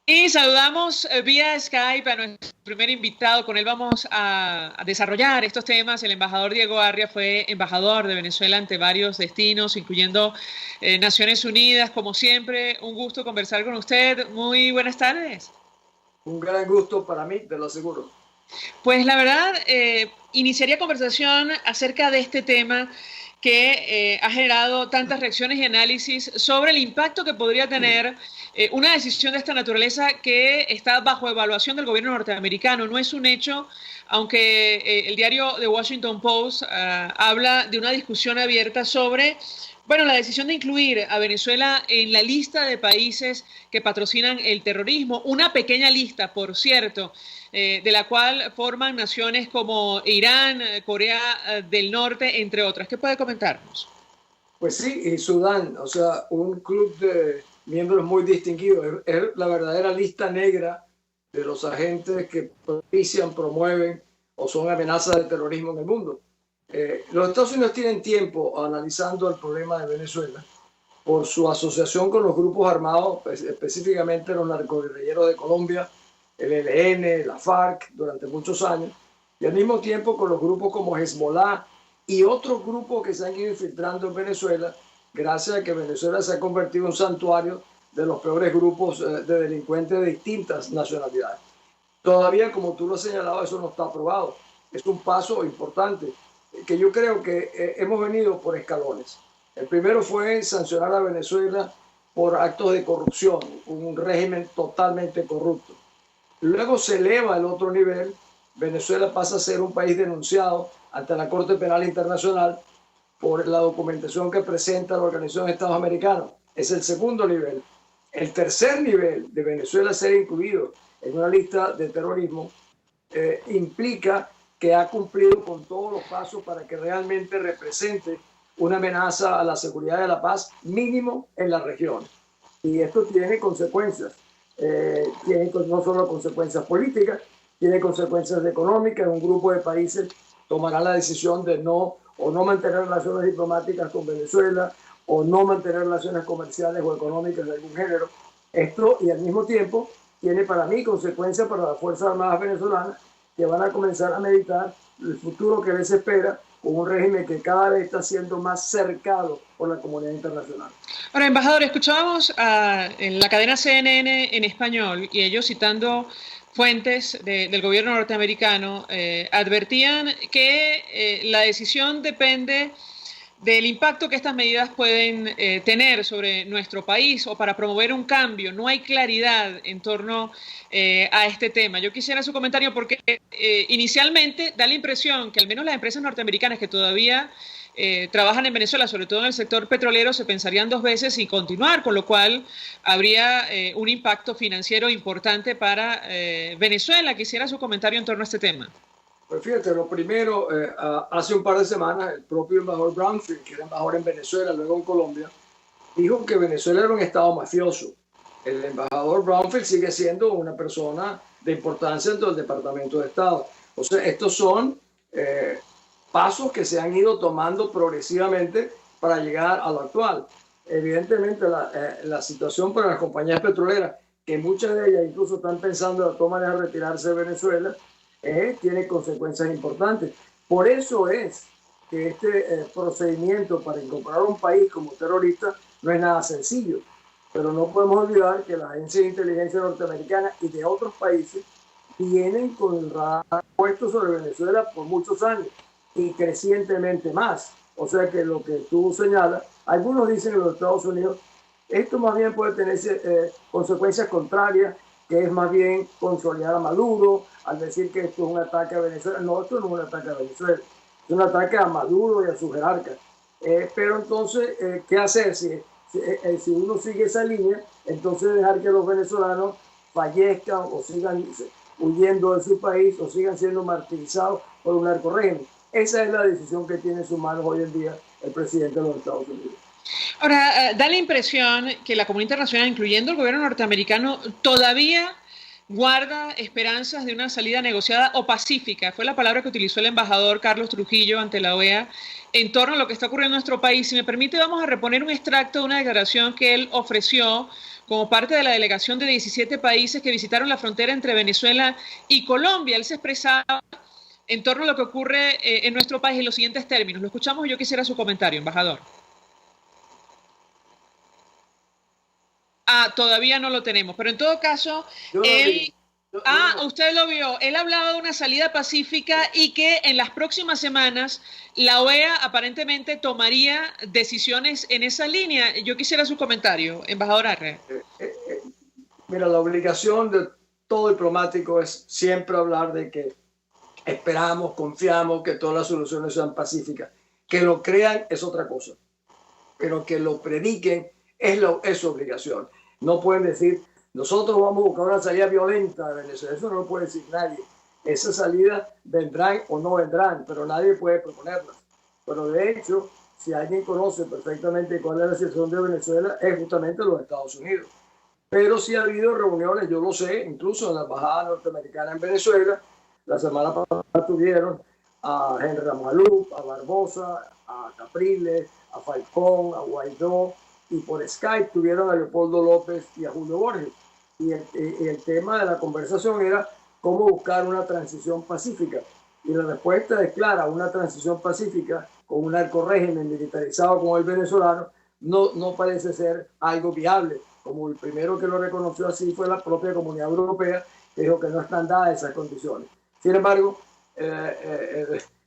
Y saludamos vía Skype a nuestro primer invitado. Con él vamos a desarrollar estos temas. El embajador Diego Arria fue embajador de Venezuela ante varios destinos, incluyendo Naciones Unidas. Como siempre, un gusto conversar con usted. Muy buenas tardes. Un gran gusto para mí, te lo aseguro. Pues la verdad, iniciaría conversación acerca de este tema que ha generado tantas reacciones y análisis sobre el impacto que podría tener una decisión de esta naturaleza que está bajo evaluación del gobierno norteamericano. No es un hecho, aunque el diario The Washington Post habla de una discusión abierta sobre, bueno, la decisión de incluir a Venezuela en la lista de países que patrocinan el terrorismo, una pequeña lista, por cierto, de la cual forman naciones como Irán, Corea del Norte, entre otras. ¿Qué puede comentarnos? Pues sí, y Sudán, o sea, un club de miembros muy distinguidos, es la verdadera lista negra de los agentes que propician, promueven o son amenazas de terrorismo en el mundo. Los Estados Unidos tienen tiempo analizando el problema de Venezuela por su asociación con los grupos armados, específicamente los narcoguerrilleros de Colombia, el ELN, la FARC, durante muchos años, y al mismo tiempo con los grupos como Hezbollah y otros grupos que se han ido infiltrando en Venezuela, gracias a que Venezuela se ha convertido en un santuario de los peores grupos de delincuentes de distintas nacionalidades. Todavía, como tú lo has señalado, eso no está aprobado. Es un paso importante que yo creo que hemos venido por escalones. El primero fue sancionar a Venezuela por actos de corrupción, un régimen totalmente corrupto. Luego se eleva el otro nivel, Venezuela pasa a ser un país denunciado ante la Corte Penal Internacional por la documentación que presenta la Organización de Estados Americanos. Es el segundo nivel. El tercer nivel de Venezuela ser incluido en una lista de terrorismo implica que ha cumplido con todos los pasos para que realmente represente una amenaza a la seguridad y a la paz mínimo en la región. Y esto tiene consecuencias. Tiene no solo consecuencias políticas, tiene consecuencias económicas. Un grupo de países tomará la decisión de no mantener relaciones diplomáticas con Venezuela o no mantener relaciones comerciales o económicas de algún género. Esto, y al mismo tiempo, tiene para mí consecuencias para las Fuerzas Armadas venezolanas, que van a comenzar a meditar el futuro que les espera con un régimen que cada vez está siendo más cercado por la comunidad internacional. Ahora, embajador, escuchábamos en la cadena CNN en español y ellos citando fuentes del gobierno norteamericano advertían que la decisión depende del impacto que estas medidas pueden tener sobre nuestro país o para promover un cambio. No hay claridad en torno a este tema. Yo quisiera su comentario porque inicialmente da la impresión que al menos las empresas norteamericanas que todavía trabajan en Venezuela, sobre todo en el sector petrolero, se pensarían dos veces y continuar, con lo cual habría un impacto financiero importante para Venezuela. Quisiera su comentario en torno a este tema. Pues fíjate, lo primero, hace un par de semanas el propio embajador Brownfield, que era embajador en Venezuela, luego en Colombia, dijo que Venezuela era un estado mafioso. El embajador Brownfield sigue siendo una persona de importancia dentro del Departamento de Estado. O sea, estos son pasos que se han ido tomando progresivamente para llegar a lo actual. Evidentemente, la situación para las compañías petroleras, que muchas de ellas incluso están pensando de todas maneras retirarse de Venezuela, tiene consecuencias importantes. Por eso es que este procedimiento para incorporar a un país como terrorista no es nada sencillo. Pero no podemos olvidar que las agencias de inteligencia norteamericanas y de otros países vienen con el radar puesto sobre Venezuela por muchos años y crecientemente más. O sea que lo que tú señalas, algunos dicen en los Estados Unidos, esto más bien puede tener consecuencias contrarias, que es más bien consolidar a Maduro, al decir que esto es un ataque a Venezuela. No, esto no es un ataque a Venezuela, es un ataque a Maduro y a sus jerarcas. Pero entonces, ¿qué hacer? Si uno sigue esa línea, entonces dejar que los venezolanos fallezcan o sigan huyendo de su país o sigan siendo martirizados por un narcorrégimen. Esa es la decisión que tiene en sus manos hoy en día el presidente de los Estados Unidos. Ahora, da la impresión que la comunidad internacional, incluyendo el gobierno norteamericano, todavía guarda esperanzas de una salida negociada o pacífica. Fue la palabra que utilizó el embajador Carlos Trujillo ante la OEA en torno a lo que está ocurriendo en nuestro país. Si me permite, vamos a reponer un extracto de una declaración que él ofreció como parte de la delegación de 17 países que visitaron la frontera entre Venezuela y Colombia. Él se expresaba en torno a lo que ocurre en nuestro país en los siguientes términos. Lo escuchamos y yo quisiera su comentario, embajador. Todavía no lo tenemos, pero en todo caso, él... usted lo vio. Él hablaba de una salida pacífica y que en las próximas semanas la OEA aparentemente tomaría decisiones en esa línea. Yo quisiera su comentario, embajador Arre. Mira, la obligación de todo diplomático es siempre hablar de que esperamos, confiamos que todas las soluciones sean pacíficas. Que lo crean es otra cosa, pero que lo prediquen es su obligación. No pueden decir, nosotros vamos a buscar una salida violenta de Venezuela. Eso no lo puede decir nadie. Esas salidas vendrán o no vendrán, pero nadie puede proponerlas. Pero de hecho, si alguien conoce perfectamente cuál es la situación de Venezuela, es justamente los Estados Unidos. Pero sí ha habido reuniones, yo lo sé, incluso en la embajada norteamericana en Venezuela. La semana pasada tuvieron a Henry Ramalú, a Barbosa, a Capriles, a Falcón, a Guaidó, y por Skype tuvieron a Leopoldo López y a Julio Borges. Y el tema de la conversación era cómo buscar una transición pacífica. Y la respuesta es clara: una transición pacífica con un narcorrégimen militarizado como el venezolano no parece ser algo viable. Como el primero que lo reconoció así fue la propia Comunidad Europea, que dijo que no están dadas esas condiciones. Sin embargo,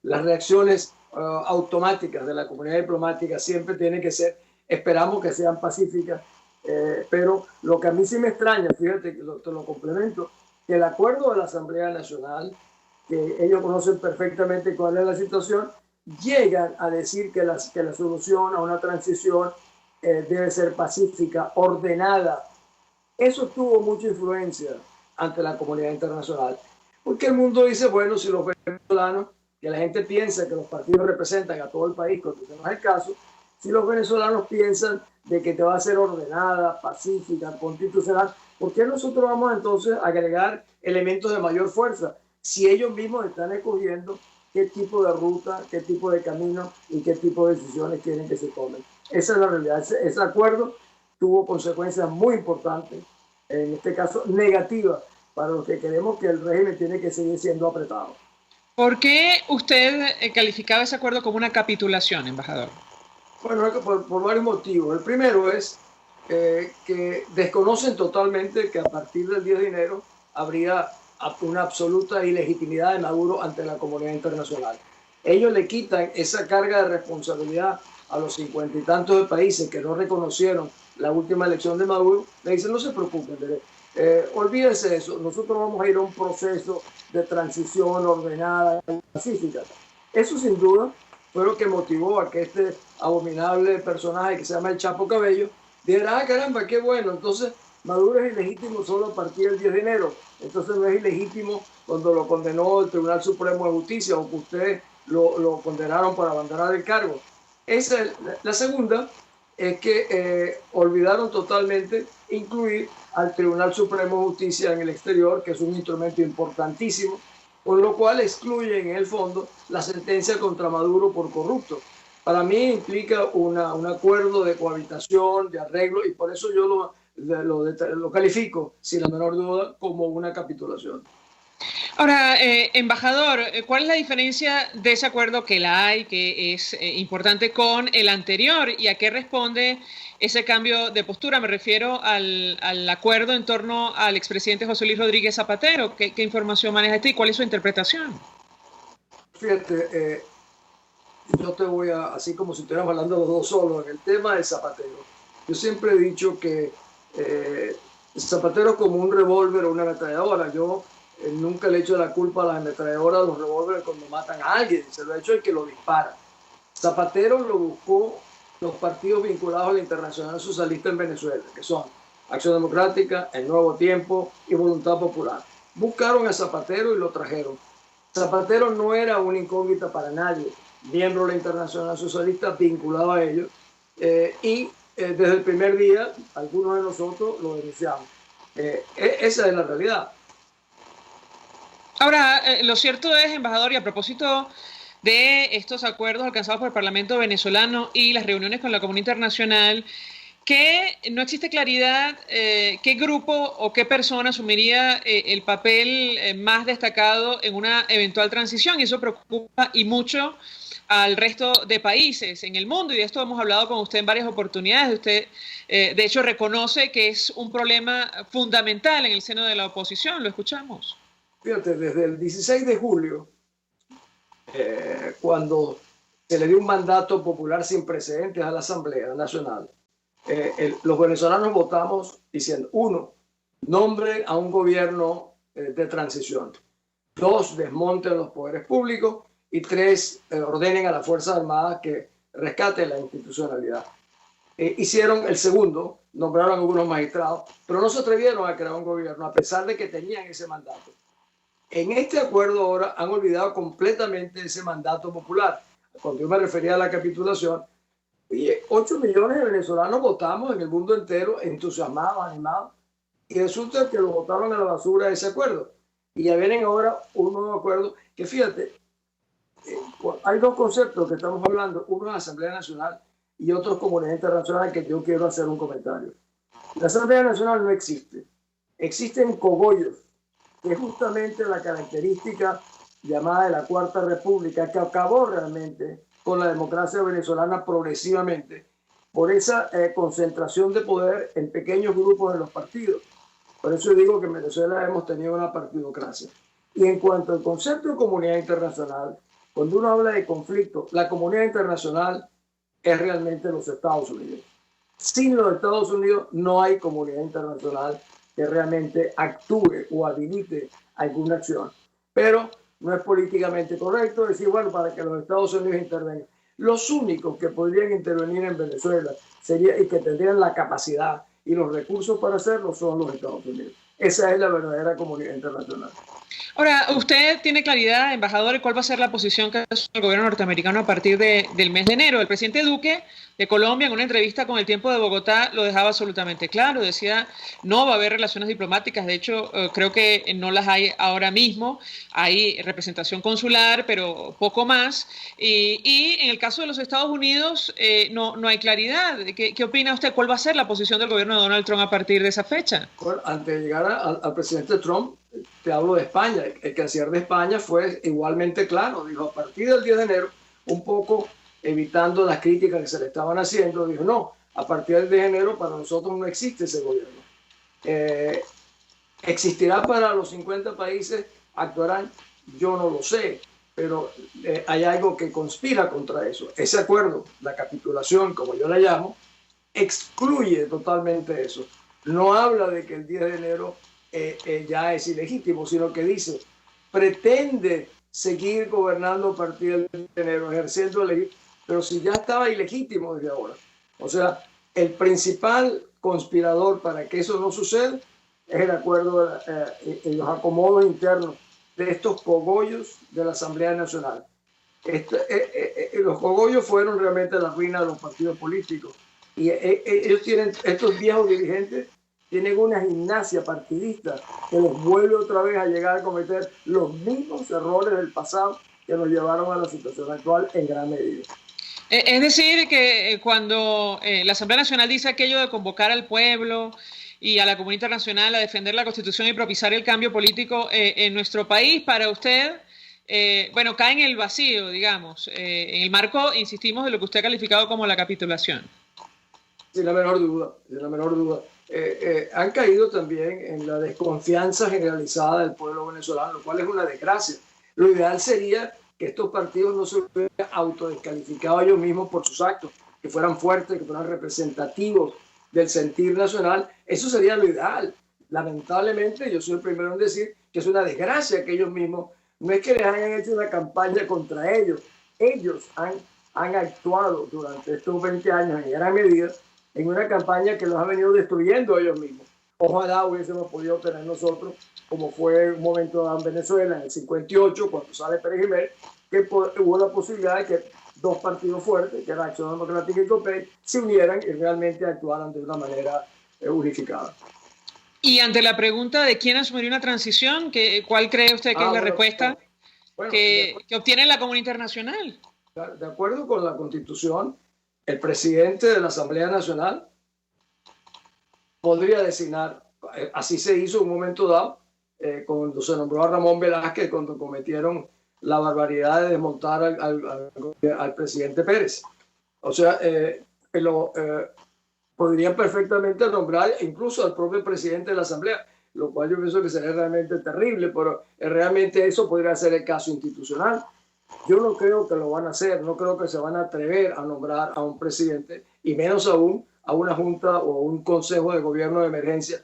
las reacciones automáticas de la comunidad diplomática siempre tienen que ser, esperamos que sean pacíficas, pero lo que a mí sí me extraña, fíjate que te lo complemento, que el acuerdo de la Asamblea Nacional, que ellos conocen perfectamente cuál es la situación, llegan a decir que la solución a una transición debe ser pacífica, ordenada. Eso tuvo mucha influencia ante la comunidad internacional, porque el mundo dice, bueno, si los venezolanos, que la gente piensa que los partidos representan a todo el país, cuando no es el caso, si los venezolanos piensan de que te va a ser ordenada, pacífica, constitucional, ¿por qué nosotros vamos entonces a agregar elementos de mayor fuerza si ellos mismos están escogiendo qué tipo de ruta, qué tipo de camino y qué tipo de decisiones quieren que se tomen? Esa es la realidad. Ese acuerdo tuvo consecuencias muy importantes, en este caso negativas, para los que queremos que el régimen tiene que seguir siendo apretado. ¿Por qué usted calificaba ese acuerdo como una capitulación, embajador? Bueno, por varios motivos. El primero es que desconocen totalmente que a partir del 10 de enero habría una absoluta ilegitimidad de Maduro ante la comunidad internacional. Ellos le quitan esa carga de responsabilidad a los 50 y tantos de países que no reconocieron la última elección de Maduro. Le dicen, no se preocupen, olvídense de eso, nosotros vamos a ir a un proceso de transición ordenada y pacífica. Eso sin duda fue lo que motivó a que este abominable personaje que se llama el Chapo Cabello dijera, caramba, qué bueno, entonces Maduro es ilegítimo solo a partir del 10 de enero, entonces no es ilegítimo cuando lo condenó el Tribunal Supremo de Justicia o que ustedes lo condenaron para abandonar el cargo. Esa es la segunda, es que olvidaron totalmente incluir al Tribunal Supremo de Justicia en el exterior, que es un instrumento importantísimo, con lo cual excluyen en el fondo la sentencia contra Maduro por corrupto. Para mí implica un acuerdo de cohabitación, de arreglo, y por eso yo lo califico, sin la menor duda, como una capitulación. Ahora, embajador, ¿cuál es la diferencia de ese acuerdo que la hay, que es importante, con el anterior? ¿Y a qué responde ese cambio de postura? Me refiero al acuerdo en torno al expresidente José Luis Rodríguez Zapatero. ¿Qué información maneja usted y cuál es su interpretación? Fíjate, yo te voy a, así como si estuviéramos hablando los dos solos, en el tema de Zapatero. Yo siempre he dicho que Zapatero es como un revólver o una ametralladora. Yo nunca le echo la culpa a las ametralladoras, a los revólveres cuando matan a alguien. Se lo ha hecho el que lo dispara. Zapatero lo buscó los partidos vinculados a la Internacional Socialista en Venezuela, que son Acción Democrática, El Nuevo Tiempo y Voluntad Popular. Buscaron a Zapatero y lo trajeron. Zapatero no era una incógnita para nadie, miembro de la Internacional Socialista vinculado a ellos, y desde el primer día algunos de nosotros lo denunciamos. Esa es la realidad. Ahora, lo cierto es, embajador, y a propósito de estos acuerdos alcanzados por el Parlamento venezolano y las reuniones con la comunidad internacional, que no existe claridad qué grupo o qué persona asumiría el papel más destacado en una eventual transición, y eso preocupa y mucho al resto de países en el mundo, y de esto hemos hablado con usted en varias oportunidades. Usted, de hecho, reconoce que es un problema fundamental en el seno de la oposición. Lo escuchamos. Fíjate, desde el 16 de julio, cuando se le dio un mandato popular sin precedentes a la Asamblea Nacional, los venezolanos votamos diciendo, 1, nombre a un gobierno de transición; 2, desmonten los poderes públicos; y 3, ordenen a las Fuerzas Armadas que rescaten la institucionalidad. Hicieron el segundo, nombraron a algunos magistrados, pero no se atrevieron a crear un gobierno a pesar de que tenían ese mandato. En este acuerdo ahora han olvidado completamente ese mandato popular. Cuando yo me refería a la capitulación, 8 millones de venezolanos votamos en el mundo entero, entusiasmados, animados, y resulta que lo votaron a la basura ese acuerdo. Y ya vienen ahora un nuevo acuerdo que, fíjate, hay 2 conceptos que estamos hablando, uno es la Asamblea Nacional y otro es Comunidad Internacional, que yo quiero hacer un comentario. La Asamblea Nacional no existe. Existen cogollos, que es justamente la característica llamada de la Cuarta República, que acabó realmente con la democracia venezolana progresivamente por esa concentración de poder en pequeños grupos de los partidos. Por eso digo que en Venezuela hemos tenido una partidocracia. Y en cuanto al concepto de comunidad internacional, cuando uno habla de conflicto, la comunidad internacional es realmente los Estados Unidos. Sin los Estados Unidos no hay comunidad internacional que realmente actúe o habilite alguna acción. Pero no es políticamente correcto decir, bueno, para que los Estados Unidos intervengan. Los únicos que podrían intervenir en Venezuela y que tendrían la capacidad y los recursos para hacerlo son los Estados Unidos. Esa es la verdadera comunidad internacional. Ahora, ¿usted tiene claridad, embajador, de cuál va a ser la posición que asume el gobierno norteamericano a partir del mes de enero? El presidente Duque de Colombia, en una entrevista con El Tiempo de Bogotá, lo dejaba absolutamente claro. Decía, no va a haber relaciones diplomáticas. De hecho, creo que no las hay ahora mismo. Hay representación consular, pero poco más. Y en el caso de los Estados Unidos, no hay claridad. ¿Qué opina usted? ¿Cuál va a ser la posición del gobierno de Donald Trump a partir de esa fecha? Bueno, antes de llegar al presidente Trump, te hablo de España. El canciller de España fue igualmente claro. Dijo, a partir del 10 de enero, un poco evitando las críticas que se le estaban haciendo, dijo, no, a partir del 10 de enero para nosotros no existe ese gobierno. ¿Existirá para los 50 países? ¿Actuarán? Yo no lo sé, pero hay algo que conspira contra eso. Ese acuerdo, la capitulación, como yo la llamo, excluye totalmente eso. No habla de que el 10 de enero ya es ilegítimo, sino que dice, pretende seguir gobernando a partir del 10 de enero, ejerciendo pero si ya estaba ilegítimo desde ahora. O sea, el principal conspirador para que eso no suceda es el acuerdo y los acomodos internos de estos cogollos de la Asamblea Nacional. Los cogollos fueron realmente la ruina de los partidos políticos. Y ellos tienen, estos viejos dirigentes, tienen una gimnasia partidista que los vuelve otra vez a llegar a cometer los mismos errores del pasado que nos llevaron a la situación actual en gran medida. Es decir, que cuando la Asamblea Nacional dice aquello de convocar al pueblo y a la comunidad internacional a defender la Constitución y propiciar el cambio político en nuestro país, para usted, bueno, cae en el vacío, digamos, en el marco, insistimos, de lo que usted ha calificado como la capitulación. Sin la menor duda, sin la menor duda. Han caído también en la desconfianza generalizada del pueblo venezolano, lo cual es una desgracia. Lo ideal sería que estos partidos no se hubieran autodescalificado a ellos mismos por sus actos, que fueran fuertes, que fueran representativos del sentir nacional. Eso sería lo ideal. Lamentablemente, yo soy el primero en decir que es una desgracia que ellos mismos, no es que les hayan hecho una campaña contra ellos, ellos han actuado durante estos 20 años en gran medida en una campaña que los ha venido destruyendo ellos mismos. Ojalá hubiésemos podido tener nosotros, como fue un momento dado en Venezuela, en el 58, cuando sale Pérez Jiménez, que hubo la posibilidad de que 2 partidos fuertes, que era Acción Democrática y COPEI, se unieran y realmente actuaran de una manera unificada. Y ante la pregunta de quién asumiría una transición, ¿cuál cree usted que es la respuesta que obtiene la comunidad internacional? De acuerdo con la Constitución, el presidente de la Asamblea Nacional podría designar. Así se hizo en un momento dado, cuando se nombró a Ramón Velázquez, cuando cometieron la barbaridad de desmontar al presidente Pérez. O sea, podrían perfectamente nombrar incluso al propio presidente de la Asamblea, lo cual yo pienso que sería realmente terrible, pero realmente eso podría ser el caso institucional. Yo no creo que lo van a hacer, no creo que se van a atrever a nombrar a un presidente, y menos aún a una junta o un consejo de gobierno de emergencia.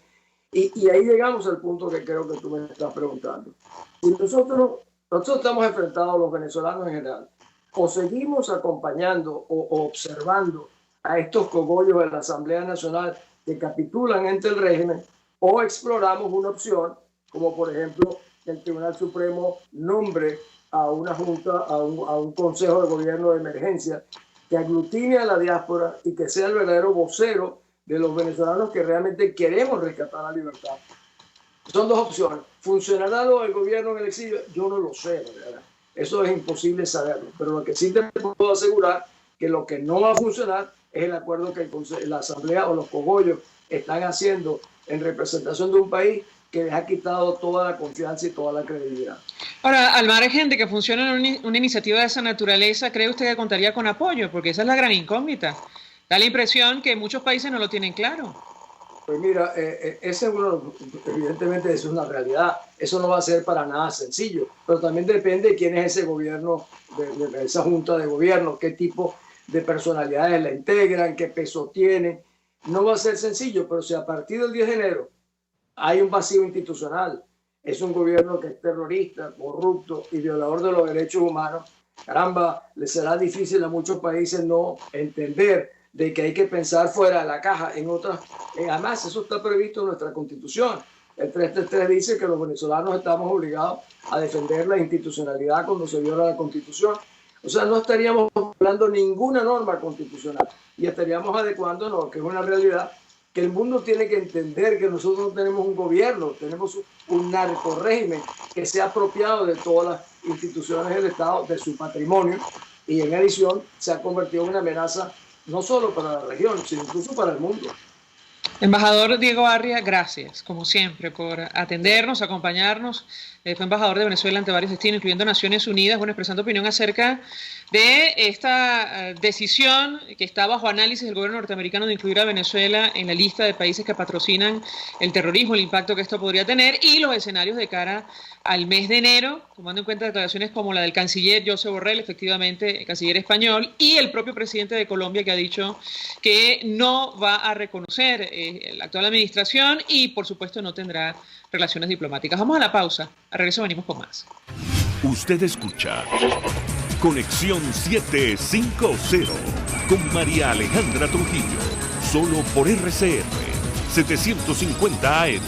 Y ahí llegamos al punto que creo que tú me estás preguntando. Y nosotros estamos enfrentados, los venezolanos en general, o seguimos acompañando o observando a estos cogollos de la Asamblea Nacional que capitulan ante el régimen, o exploramos una opción, como por ejemplo que el Tribunal Supremo nombre a una junta, a un consejo de gobierno de emergencia que aglutine a la diáspora y que sea el verdadero vocero de los venezolanos que realmente queremos rescatar la libertad. Son dos opciones. ¿Funcionará lo del gobierno en el exilio? Yo no lo sé, ¿verdad? Eso es imposible saberlo, pero lo que sí te puedo asegurar que lo que no va a funcionar es el acuerdo que la Asamblea o los cogollos están haciendo en representación de un país que les ha quitado toda la confianza y toda la credibilidad. Ahora, al margen de que funcione una iniciativa de esa naturaleza, ¿cree usted que contaría con apoyo? Porque esa es la gran incógnita. Da la impresión que muchos países no lo tienen claro. Pues mira, evidentemente eso es una realidad. Eso no va a ser para nada sencillo, pero también depende de quién es ese gobierno, de esa junta de gobierno, qué tipo de personalidades la integran, qué peso tienen. No va a ser sencillo, pero si a partir del 10 de enero hay un vacío institucional, es un gobierno que es terrorista, corrupto y violador de los derechos humanos, caramba, le será difícil a muchos países no entender de que hay que pensar fuera de la caja. Además, eso está previsto en nuestra Constitución. El 333 dice que los venezolanos estamos obligados a defender la institucionalidad cuando se viola la Constitución. O sea, no estaríamos hablando ninguna norma constitucional y estaríamos adecuándonos, que es una realidad, que el mundo tiene que entender que nosotros no tenemos un gobierno, tenemos un narcorrégimen que se ha apropiado de todas las instituciones del Estado, de su patrimonio, y en adición se ha convertido en una amenaza no solo para la región, sino incluso para el mundo. Embajador Diego Arria, gracias, como siempre, por atendernos, acompañarnos. Fue embajador de Venezuela ante varios destinos, incluyendo Naciones Unidas, expresando opinión acerca de esta decisión que está bajo análisis del gobierno norteamericano de incluir a Venezuela en la lista de países que patrocinan el terrorismo, el impacto que esto podría tener y los escenarios de cara al mes de enero, tomando en cuenta declaraciones como la del canciller Josep Borrell, efectivamente canciller español, y el propio presidente de Colombia, que ha dicho que no va a reconocer la actual administración y, por supuesto, no tendrá relaciones diplomáticas. Vamos a la pausa. A regreso venimos con más. Usted escucha Conexión 750 con María Alejandra Trujillo, solo por RCR 750 AM.